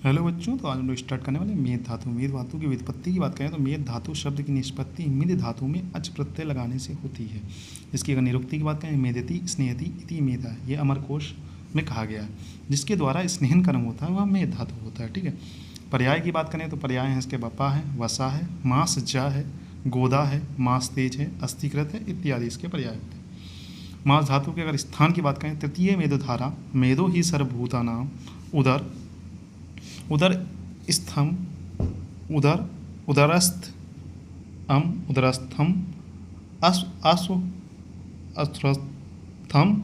Hello बच्चों, तो आज हम लोग स्टार्ट करने वाले मेद धातु। मेद धातु की व्युत्पत्ति की बात करें तो मेद धातु शब्द की निष्पत्ति मिद धातु में अच प्रत्यय लगाने से होती है। इसकी अगर निरुक्ति की बात करें, मेदति स्नेहति इति मेधा, ये अमरकोश में कहा गया है। जिसके द्वारा स्नेहन कर्म होता है वह मेद धातु होता है। ठीक है। पर्याय की बात करें तो पर्याय है इसके बपा है, वसा है, मास जा है, गोदा है, मास तेज है, अस्थिकृत है इत्यादि इसके पर्याय होते हैं। मास धातु के अगर स्थान की बात करें, तृतीय मेदोधारा मेदो ही सर्वभूता नाम उदर उदर स्थम उदर उदरस्थ उदरस्थम अश्व अश्वस्थम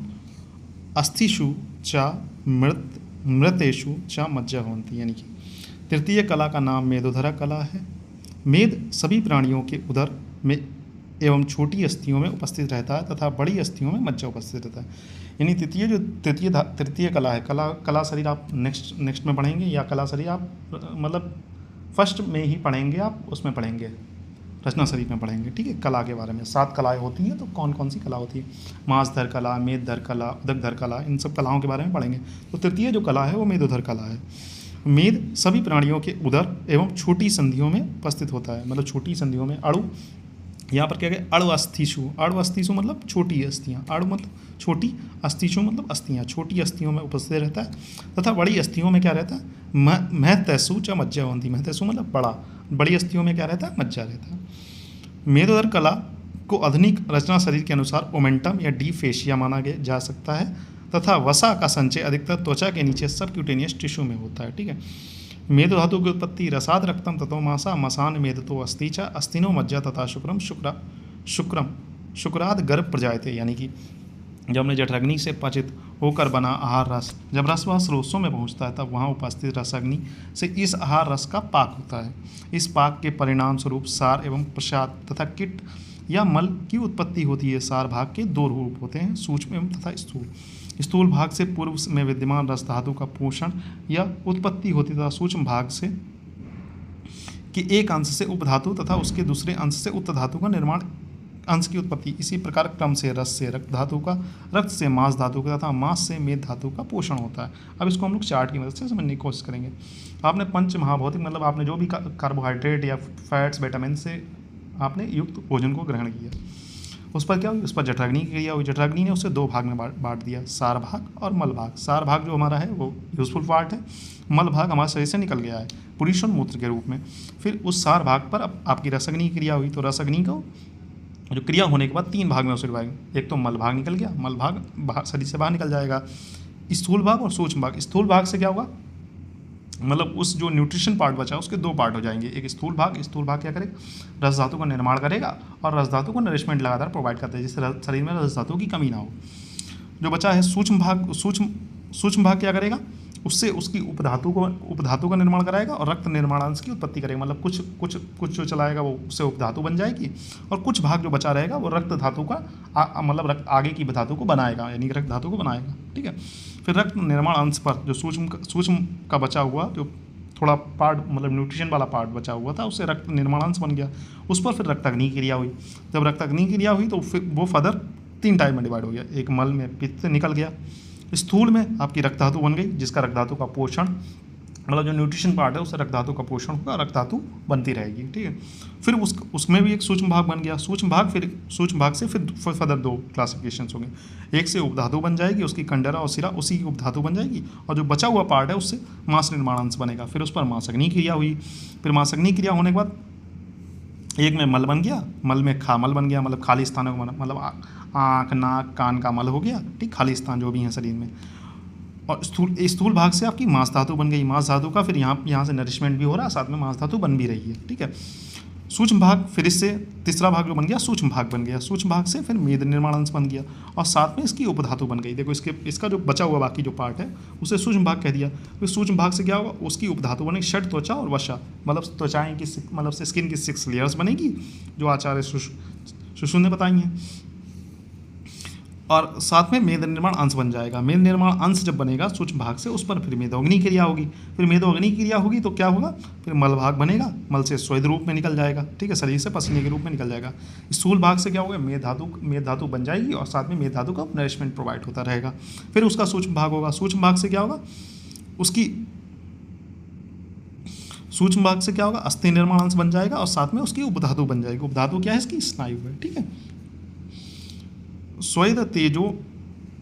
अस्थिषु च मृतेषु च मज्जा होती। यानी कि तृतीय कला का नाम मेदोधरा कला है। मेद सभी प्राणियों के उदर में एवं छोटी अस्थियों में उपस्थित रहता है तथा बड़ी अस्थियों में मज्जा उपस्थित रहता है। यानी तृतीय कला है। कला शरीर आप नेक्स्ट में पढ़ेंगे, या कला शरीर आप मतलब फर्स्ट में ही पढ़ेंगे, आप उसमें पढ़ेंगे, रचना शरीर में पढ़ेंगे। ठीक है। कला के बारे में 7 कलाएं होती हैं, तो कौन कौन सी कला होती है, मांसधर कला, मेदधर कला, उदकधर कला, इन सब कलाओं के बारे में पढ़ेंगे। तो तृतीय जो कला है वो मेदोधर कला है। मेद सभी प्राणियों के उदर एवं छोटी संधियों में उपस्थित होता है। मतलब छोटी संधियों में अणु, यहाँ पर क्या है, अणु अस्थिषु मतलब छोटी अस्थियाँ, अणु मतलब छोटी, अस्थिषु मतलब अस्थियाँ, छोटी अस्थियों में उपस्थित रहता है तथा बड़ी अस्थियों में क्या रहता है, महतैसु च मज्जा होती। महतैसु मतलब बड़ा, बड़ी अस्थियों में क्या रहता है, मज्जा रहता है। मेदोदर कला को आधुनिक रचना शरीर के अनुसार ओमेंटम या डी फेशिया माना जा सकता है तथा वसा का संचय अधिकतर त्वचा के नीचे सबक्यूटेनियस टिश्यू में होता है। ठीक है। मेदो धातु की उत्पत्ति रसाद रक्तम ततो मासा मसान मेदतो अस्ति च अस्तिनो मज्जा तथा शुक्रम शुक्राद गर्भ प्रजायते। यानी कि जब हमने जठराग्नि से पचित होकर बना आहार रस, जब रस वह स्रोतों में पहुंचता है तब वहाँ उपस्थित रसाग्नि से इस आहार रस का पाक होता है। इस पाक के परिणाम स्वरूप सार एवं प्रसाद तथा कीट या मल की उत्पत्ति होती है। सार भाग के 2 रूप होते हैं, सूक्ष्म एवं तथा स्थूल। स्थूल भाग से पूर्व में विद्यमान रस धातु का पोषण या उत्पत्ति होती तथा सूक्ष्म भाग से कि एक अंश से उपधातु तथा उसके दूसरे अंश से उत्त धातु का निर्माण, अंश की उत्पत्ति। इसी प्रकार क्रम से रस से रक्त धातु का, रक्त से मांस धातु का तथा मांस से मेद धातु का पोषण होता है। अब इसको हम लोग चार्ट की मदद से समझने की कोशिश करेंगे। आपने पंच महाभौतिक मतलब आपने जो भी कार्बोहाइड्रेट या फैट्स विटामिन से आपने युक्त भोजन को ग्रहण किया, उस पर क्या हुई, उस पर जठराग्नि की क्रिया हुई। जठराग्नि ने उसे 2 भाग में बांट दिया, सार भाग और मल भाग। सार भाग जो हमारा है वो यूजफुल पार्ट है, मल भाग हमारे शरीर से निकल गया है पुरुष और मूत्र के रूप में। फिर उस सार भाग पर अब आपकी रसअग्नि क्रिया हुई, तो रसअग्नि को जो क्रिया होने के बाद 3 भाग में उसे डिवाइड, एक तो मल भाग निकल गया, मल भाग शरीर से बाहर निकल जाएगा, स्थूल भाग और सूक्ष्म भाग। स्थूल भाग से क्या होगा, मतलब उस जो न्यूट्रिशन पार्ट बचा उसके 2 पार्ट हो जाएंगे। एक स्थूल भाग क्या करेगा, रस धातु का निर्माण करेगा और रस धातु को नरिशमेंट लगातार प्रोवाइड करता है, जिससे शरीर में रस धातु की कमी ना हो। जो बचा है सूक्ष्म भाग क्या करेगा, उससे उसकी उपधातु का निर्माण कराएगा और रक्त निर्माणांश की उत्पत्ति करेगा। मतलब कुछ जो चलाएगा वो उससे उपधातु बन जाएगी, और कुछ भाग जो बचा रहेगा वो रक्त धातु का मतलब रक्त आगे की धातु को बनाएगा, यानी रक्त धातु को बनाएगा। ठीक है। फिर रक्त निर्माण अंश पर जो सूक्ष्म का बचा हुआ, जो थोड़ा पार्ट मतलब न्यूट्रिशन वाला पार्ट बचा हुआ था, उससे रक्त निर्माणांश बन गया। उस पर फिर रक्ताग्नि क्रिया हुई। जब रक्ताग्नि क्रिया हुई तो फिर वो फर्दर 3 टाइप में डिवाइड हो गया। एक मल में पित्त निकल गया, स्थूल में आपकी रक्त धातु बन गई, जिसका रक्त धातु का पोषण मतलब जो न्यूट्रिशन पार्ट है उससे रक्त धातु का पोषण होगा, रक्त धातु बनती रहेगी। ठीक है। फिर उसमें भी एक सूक्ष्म भाग बन गया। सूक्ष्म भाग से फिर फर्दर 2 क्लासिफिकेशंस होंगे। एक से उपधातु बन जाएगी, उसकी कंडरा और सिरा उसी की उपधातु बन जाएगी, और जो बचा हुआ पार्ट है उससे मांस निर्माणांश बनेगा। फिर उस पर मांसअग्नि क्रिया हुई। फिर मांसअग्नि क्रिया होने के बाद एक में मल बन गया, मल में खामल बन गया, मतलब खाली स्थानों को मतलब आँख नाक कान का मल हो गया। ठीक, खाली स्थान जो भी हैं शरीर में। और स्थूल भाग से आपकी मांस धातु बन गई। मांस धातु का फिर यहाँ से नरिशमेंट भी हो रहा है, साथ में मांस धातु बन भी रही है। ठीक है। सूक्ष्म भाग, फिर इससे तीसरा भाग जो बन गया सूक्ष्म भाग बन गया। सूक्ष्म भाग से फिर मेद निर्माण अंश बन गया, और साथ में इसकी उपधातु बन गई। देखो इसका जो बचा हुआ बाकी जो पार्ट है उसे सूक्ष्म भाग कह दिया। फिर सूक्ष्म भाग से क्या होगा, उसकी उपधातु बनेगी षट त्वचा और वशा, मतलब त्वचाएँ की मतलब स्किन की 6 लेयर्स बनेगी, जो आचार्य सुश्रुत ने बताई हैं। और साथ में मेद निर्माण अंश बन जाएगा। मेद निर्माण अंश जब बनेगा सूक्ष्म भाग से, उस पर फिर मेदोग्नि क्रिया होगी। फिर मेदोग्नि क्रिया होगी तो क्या होगा, फिर मल भाग बनेगा, मल से स्वेद रूप में निकल जाएगा। ठीक है, शरीर से पसीने के रूप में निकल जाएगा। स्थूल भाग से क्या होगा, मेद धातु बन जाएगी, और साथ में मेद धातु का नरिशमेंट प्रोवाइड होता रहेगा। फिर उसका सूक्ष्म भाग होगा। सूक्ष्म भाग से क्या होगा, उसकी सूक्ष्म भाग से क्या होगा, अस्थि निर्माण अंश बन जाएगा और साथ में उसकी उपधातु बन जाएगी। उपधातु क्या है इसकी, स्नायु है, ठीक है। स्वेद तेजो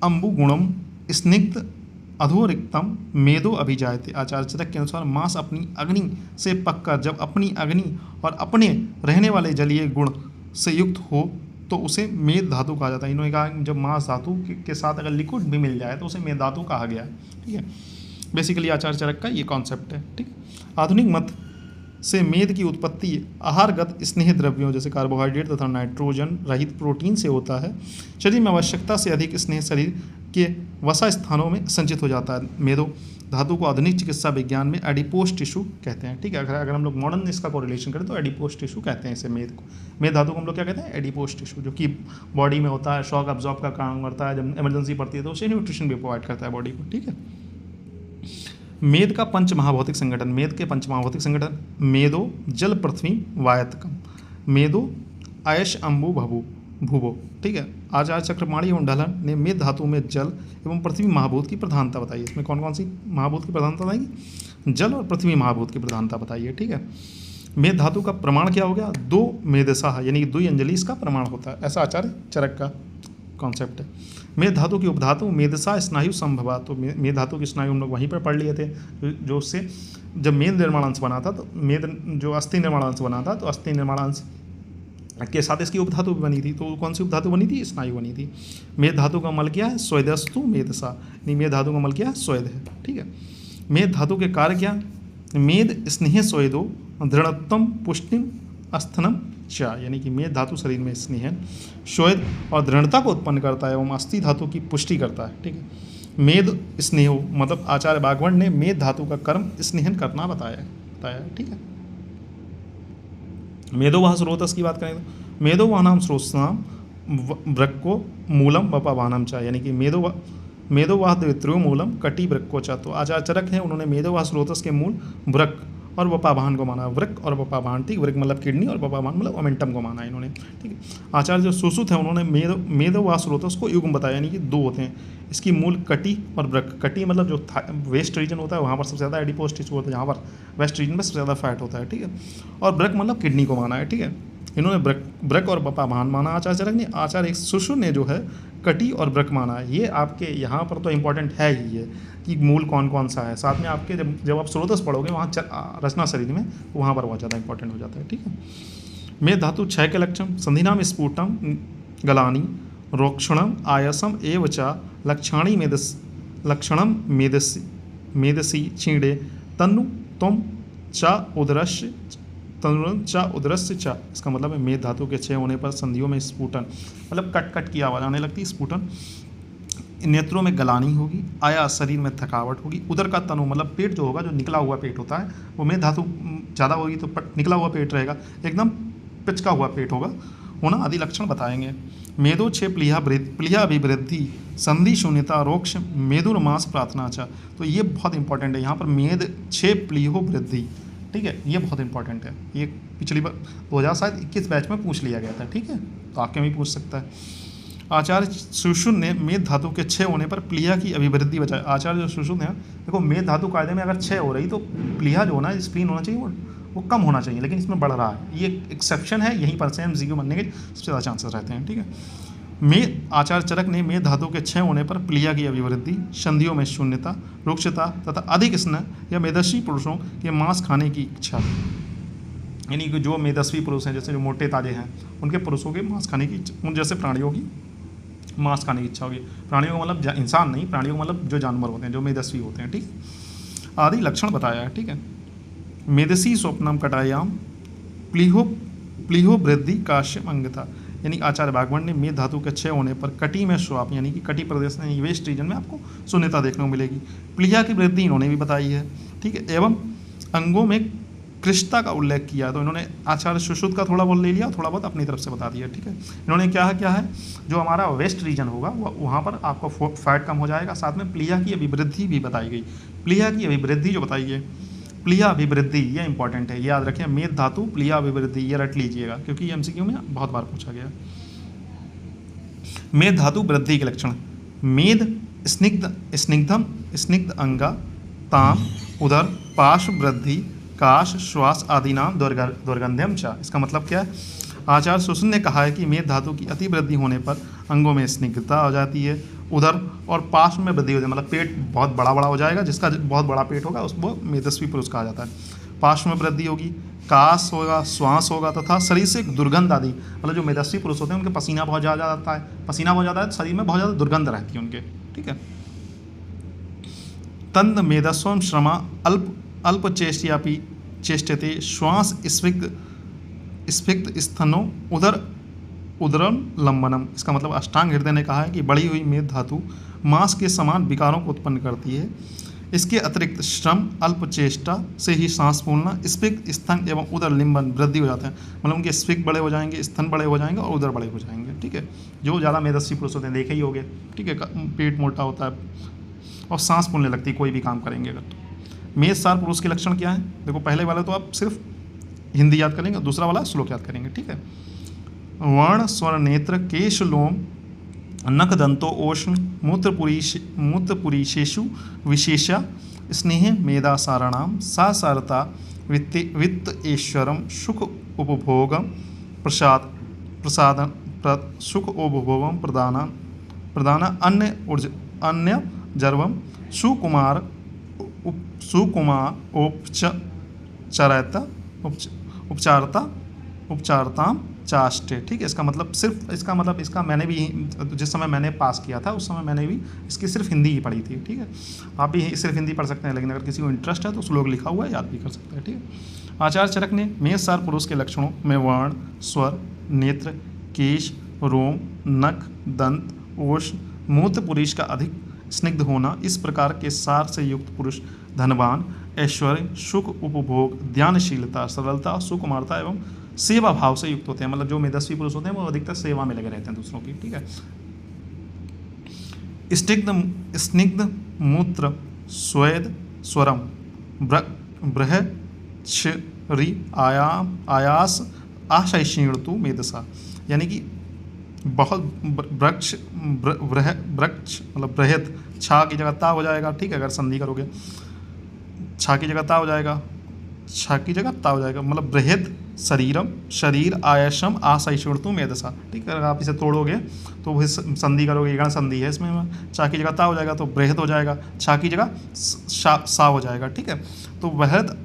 अंबु गुणम स्निग्ध अधोरिक्तम मेदो अभिजायते। आचार्य चरक के अनुसार मांस अपनी अग्नि से पककर जब अपनी अग्नि और अपने रहने वाले जलीय गुण से युक्त हो तो उसे मेद धातु कहा जाता है। इन्होंने कहा जब मांस धातु के साथ अगर लिक्विड भी मिल जाए तो उसे मेद धातु कहा गया है, ठीक है। बेसिकली आचार्य चरक का ये कॉन्सेप्ट है, ठीक है। आधुनिक मत से मेद की उत्पत्ति आहारगत स्नेह द्रव्यों जैसे कार्बोहाइड्रेट तथा नाइट्रोजन रहित प्रोटीन से होता है। शरीर में आवश्यकता से अधिक स्नेह शरीर के वसा स्थानों में संचित हो जाता है। मेदो धातु को आधुनिक चिकित्सा विज्ञान में एडिपोस टिश्यू कहते हैं, ठीक है। अगर हम लोग मॉडर्न इसका कोरिलेशन करें तो एडिपोस टिश्यू कहते हैं इसे मेद को। मेद धातु को हम लोग क्या कहते हैं, एडिपोस टिश्यू, जो कि बॉडी में होता है, शॉक अब्जॉर्ब का काम करता है, जब इमरजेंसी पड़ती है तो उसे न्यूट्रिशन भी प्रोवाइड करता है बॉडी को, ठीक है। मेद का पंच महाभौतिक संगठन, मेद के पंच महाभौतिक संगठन, मेदो जल पृथ्वी वायतकम, मेदो आयश अम्बु भभु भूभो, ठीक है। आचार्य चक्रपाणी एवं ढलन ने मेद धातु में जल एवं पृथ्वी महाभूत की प्रधानता बताई है। इसमें कौन कौन सी महाभूत की प्रधानता बताएगी, जल और पृथ्वी महाभूत की प्रधानता बताई है, ठीक है। मेद धातु का प्रमाण क्या हो गया, दो मेदसा यानी कि दुई अंजलि इसका प्रमाण होता है, ऐसा आचार्य चरक का कॉन्सेप्ट है। मेद धातु की उपधातु मेदसा स्नायु संभवा, तो मेद धातु की स्नायु हम लोग वहीं पर पढ़ लिए थे, जो उससे जब मेद निर्माणांश बना था तो मेद जो अस्थि निर्माणांश बना था तो अस्थि निर्माणांश के साथ इसकी उपधातु भी बनी थी। तो कौन सी उपधातु बनी थी, स्नायु बनी थी। मेद धातु का मल क्या है, स्वेदस्तु मेदसा, यानी मेद धातु का मल क्या है, स्वेद है, ठीक है। मेद धातु के कार्य क्या, मेद स्नेह स्वेदो दृढ़त्तम पुष्टिम अस्थनम चा, यानी कि मेद धातु शरीर में स्नेह स्वेद और दृढ़ता को उत्पन्न करता है एवं अस्थि धातु की पुष्टि करता है, ठीक है। मेद स्नेहो मतलब आचार्य बागवण ने मेद धातु का कर्म स्नेहन करना बताया, ठीक है। मेदोवाह स्रोतस की बात करें तो मेदोवाह नाम स्रोतनाम वृक्को मूलम वपावानम चा, यानी कि मेदोवाह द्वित्रो मूलम कटी वृक्को चा। तो आचार्य चरक हैं, उन्होंने मेदोवाह स्रोतस के मूल वृक और वपावाहन को माना, वृक और वपावाहन, ठीक। वृक मतलब किडनी और वपावाहन मतलब ओमेंटम को माना इन्होंने, ठीक है। आचार्य जो सुश्रुत है उन्होंने मेदोवाह स्रोतस को युग्म बताया, यानी कि दो होते हैं इसकी मूल, कटी और वृक। कटी मतलब जो वेस्ट रीजन होता है वहाँ पर सबसे ज़्यादा एडिपोस टिश्यू होता है, जहाँ पर वेस्ट रीजन में सबसे ज़्यादा फैट होता है, ठीक है। और वृक मतलब किडनी को माना है, ठीक है। इन्होंने वृक और वपावाहन माना आचार्य चरक ने। आचार्य सुश्रुत ने जो है कटी और वृक माना है। ये आपके यहाँ पर तो इंपॉर्टेंट है ही है कि मूल कौन कौन सा है, साथ में आपके जब आप स्रोतस पढ़ोगे वहाँ रचना शरीर में वहाँ पर बहुत ज़्यादा इंपॉर्टेंट हो जाता है, ठीक है। मेद धातु क्षय के लक्षण, संधिनाम स्फुटम गलानी रोक्षणम आयसम एव च लक्षाणी लक्षणम मेदसी छीणे तनु तुम च उदरस्य तनुरन चा उदरस्य चा। इसका मतलब है मेद धातु के क्षय होने पर संधियों में स्फुटन मतलब कट कट की आवाज़ आने लगती है, स्फुटन, नेत्रों में गलानी होगी, आया शरीर में थकावट होगी, उदर का तनु मतलब पेट जो होगा, जो निकला हुआ पेट होता है वो मेद धातु ज़्यादा होगी तो निकला हुआ पेट रहेगा, एकदम पिचका हुआ पेट होगा होना आदि लक्षण बताएंगे। मेदो छे प्लिया अभिवृद्धि संधि शून्यता रोक्ष मेदुर्मास प्रार्थना चा। तो ये बहुत इंपॉर्टेंट है, यहाँ पर मेद छे प्लिहो वृद्धि, ठीक है, ये बहुत इंपॉर्टेंट है। ये पिछली बार 2021 बैच में पूछ लिया गया था, ठीक है, तो आपके में भी पूछ सकता है। आचार्य सुश्रुत ने मेद धातु के क्षय होने पर प्लिया की अभिवृद्धि बचाई। आचार्य जो सुश्रुत हैं, देखो मेद धातु कायदे में अगर क्षय हो रही तो प्लिया जो होना स्प्लीन होना चाहिए वो कम होना चाहिए, लेकिन इसमें बढ़ रहा है, ये एक्सेप्शन है, यहीं पर से एमसीक्यू बनने के सबसे ज़्यादा चांसेस रहते हैं, ठीक है। आचार्य चरक ने मेद धातु के क्षय होने पर प्लिया की अभिवृद्धि, संधियों में शून्यता, रुक्षता तथा अधिक स्नेह या मेदस्वी पुरुषों के मांस खाने की इच्छा, यानी कि जो मेदस्वी पुरुष हैं जैसे जो मोटे ताजे हैं उनके पुरुषों के मांस खाने की, उन जैसे प्राणियों की मांस खाने की इच्छा होगी। प्राणियों का मतलब इंसान नहीं, प्राणियों का मतलब जो जानवर होते हैं जो मेदस्वी होते हैं, ठीक, आदि लक्षण बताया है, ठीक है। मेदसी स्वप्नम कटायाम प्लीहो वृद्धि काश्यम अंगता, यानी आचार्य बागवण ने मेद धातु के क्षय होने पर कटी में श्वाप यानी कि कटी प्रदेश में वेस्ट रीजन में आपको शून्यता देखने को मिलेगी। प्लिया की वृद्धि इन्होंने भी बताई है, ठीक है, एवं अंगों में कृष्णता का उल्लेख किया। तो इन्होंने आचार्य सुश्रुत का थोड़ा बहुत ले लिया, थोड़ा बहुत अपनी तरफ से बता दिया, ठीक है। इन्होंने क्या है जो हमारा वेस्ट रीजन होगा वहाँ पर आपको फैट कम हो जाएगा, साथ में प्लिया की अभिवृद्धि भी बताई गई। प्लिया की अभिवृद्धि जो बताई है, प्लिया अभिवृद्धि, ये इंपॉर्टेंट है, याद रखें, मेद धातु प्लिया अभिवृद्धि, ये रट लीजिएगा क्योंकि ये एमसीक्यू में बहुत बार पूछा गया। मेद धातु वृद्धि के लक्षण, मेद स्निग्ध अंगा ताम उदर पार्श्व वृद्धि काश, श्वास आदि नाम दुर्गंध्यम च। इसका मतलब क्या है? आचार्य सुश्रुत ने कहा है कि मेद धातु की अति वृद्धि होने पर अंगों में स्निग्धता हो जाती है, उदर और पार्श्व में वृद्धि हो जाती है, मतलब पेट बहुत बड़ा बड़ा हो जाएगा, जिसका बहुत बड़ा पेट होगा उसको मेदस्वी पुरुष कहा जाता है। पार्श्व में वृद्धि होगी, काश होगा, श्वास होगा तथा शरीर से दुर्गंध आदि, मतलब जो मेदस्वी पुरुष होते हैं उनके पसीना बहुत ज़्यादा आता है, पसीना बहुत ज़्यादा है, शरीर में बहुत ज़्यादा दुर्गंध रहती है उनके, ठीक है। तंद मेदस्वम श्रमा अल्प चेष्ट्यापि चेष्टते श्वास स्फिक्त स्तनो उदरम लंबनम। इसका मतलब अष्टांग हृदय ने कहा है कि बढ़ी हुई मेद धातु मांस के समान विकारों को उत्पन्न करती है। इसके अतिरिक्त श्रम, अल्प चेष्टा से ही सांस फूलना, स्फिक्त स्तन एवं उदर लिंबन वृद्धि हो जाते हैं, मतलब उनके स्फिक्त बड़े हो जाएंगे, स्तन बड़े हो जाएंगे और उदर बड़े हो जाएंगे, ठीक है। जो ज़्यादा मेदस्वी पुरुष होते हैं देखे ही होंगे, ठीक है, पेट मोटा होता है और सांस फूलने लगती है कोई भी काम करेंगे अगर तो। मेदसार पुरुष के लक्षण क्या है? देखो, पहले वाले तो आप सिर्फ हिंदी याद करेंगे, दूसरा वाला श्लोक याद करेंगे, ठीक है। वर्ण, स्वर, नेत्र, केश, लोम, नख, दंतो, ओष्ण, मूत्रपुरीशेषु विशेषा स्नेह मेदासाराणाम सारता वित्त ऐश्वरम सुख उपभोगम सुख उपभोगम प्रदान अन्य जर्वम सुकुमार उपचारताम चाष्टे, ठीक है। इसका मतलब इसका मैंने भी जिस समय मैंने पास किया था उस समय मैंने भी इसकी सिर्फ हिंदी ही पढ़ी थी, ठीक है। आप भी सिर्फ हिंदी पढ़ सकते हैं, लेकिन अगर किसी को इंटरेस्ट है तो श्लोक लिखा हुआ है, याद भी कर सकते हैं, ठीक है। आचार्य चरक ने मेदसार पुरुष के लक्षणों में वर्ण, स्वर, नेत्र, केश, रोम, नख, दंत, ओष्ण, मूत्रपुरीश का अधिक स्निग्ध होना, इस प्रकार के सार से युक्त पुरुष धनवान, ऐश्वर्य, सुख उपभोग, ध्यानशीलता, सरलता, सुकुमारता एवं सेवा भाव से युक्त होते हैं। मतलब जो मेदस्वी पुरुष होते हैं वो अधिकतर सेवा में लगे रहते हैं दूसरों की, ठीक है। स्निग्ध मूत्र, स्वेद, स्वरम, बृहच्छ्री, आयास, आशैषीणतु मेदसा, यानी कि बहुत वृक्ष मतलब बृहद, छा की जगह ता हो जाएगा, ठीक है, अगर संधि करोगे छा की जगह ता हो जाएगा, छा की जगह ता हो जाएगा, मतलब बृहद शरीरम, शरीर, आयशम, आशैषीणतु मेदसा, ठीक है। अगर आप इसे तोड़ोगे तो वही संधि करोगे, गण संधि है इसमें, चा की जगह ता हो जाएगा तो बृहद हो जाएगा, छा की जगह सा हो जाएगा, ठीक है। तो बृहद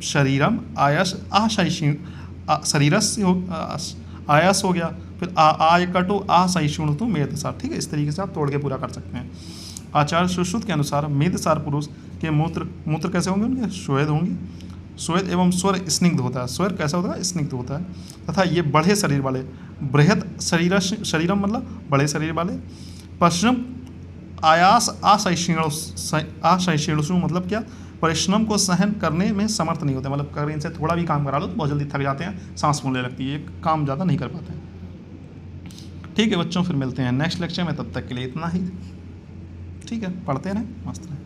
शरीरम आयस आशैषीण, शरीरस आयस हो गया, फिर आय कटो आशैषीणतु मेदसा, ठीक है। इस तरीके से आप तोड़ के पूरा कर सकते हैं। आचार्य सुश्रुत के अनुसार मेदसार पुरुष के मूत्र कैसे होंगे? उनके श्वेद होंगे, श्वेद एवं स्वर स्निग्ध होता है। स्वर कैसा होता है? स्निग्ध होता है। तथा ये बड़े शरीर वाले, बृहद शरीरम मतलब बड़े शरीर वाले, परिश्रम, आयास, आशैषीणसु मतलब क्या? परिश्रम को सहन करने में समर्थ नहीं होते, मतलब अगर इनसे थोड़ा भी काम करा लो तो बहुत जल्दी थक जाते हैं, सांस फूलने लगती है, काम ज़्यादा नहीं कर पाते हैं, ठीक है बच्चों। फिर मिलते हैं नेक्स्ट लेक्चर में, तब तक के लिए इतना ही, ठीक है। पढ़ते रहें, मस्त रहें।